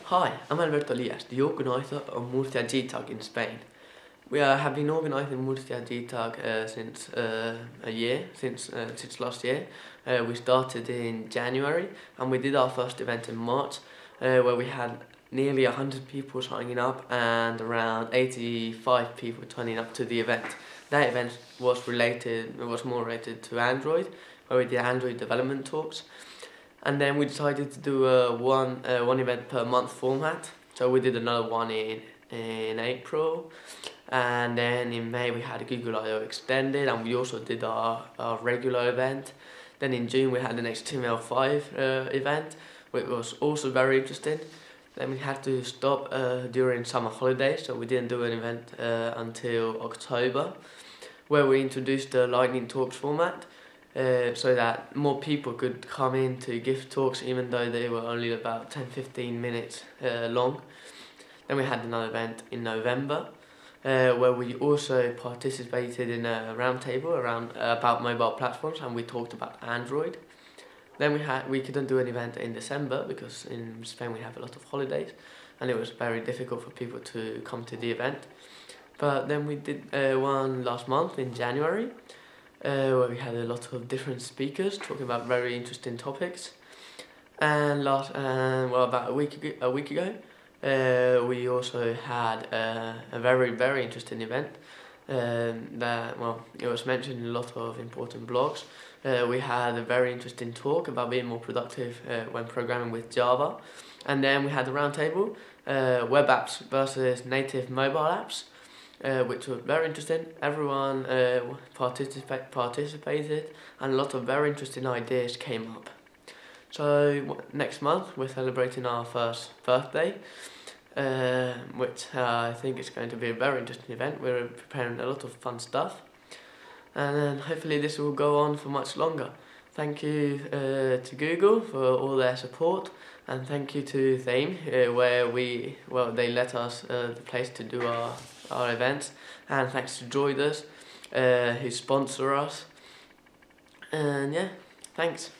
Hi, I'm Alberto Elias, the organizer of Murcia GTAG in Spain. We have been organizing Murcia GTAG since last year. We started in January and we did our first event in March, where we had nearly 100 people signing up and around 85 people turning up to the event. That event was more related to Android, where we did Android development talks. And then we decided to do one event per month format. So we did another one in April, and then in May we had a Google I/O extended, and we also did our regular event. Then in June we had an HTML5 event, which was also very interesting. Then we had to stop during summer holidays, so we didn't do an event until October, where we introduced the Lightning Talks format. So that more people could come in to give talks even though they were only about 10-15 minutes long. Then we had another event in November where we also participated in a roundtable about mobile platforms, and we talked about Android. Then we couldn't do an event in December because in Spain we have a lot of holidays and it was very difficult for people to come to the event. But then we did one last month in January, where we had a lot of different speakers talking about very interesting topics. And about a week ago, we also had a very interesting event it was mentioned in a lot of important blogs. We had a very interesting talk about being more productive when programming with Java, and then we had a roundtable, web apps versus native mobile apps. Which was very interesting. Everyone participated and a lot of very interesting ideas came up. So next month we're celebrating our first birthday, which I think is going to be a very interesting event. We're preparing a lot of fun stuff, and then hopefully this will go on for much longer. Thank you to Google for all their support, and thank you to Thame, where they let us the place to do our events, and thanks to Droiders, who sponsor us. And yeah, thanks.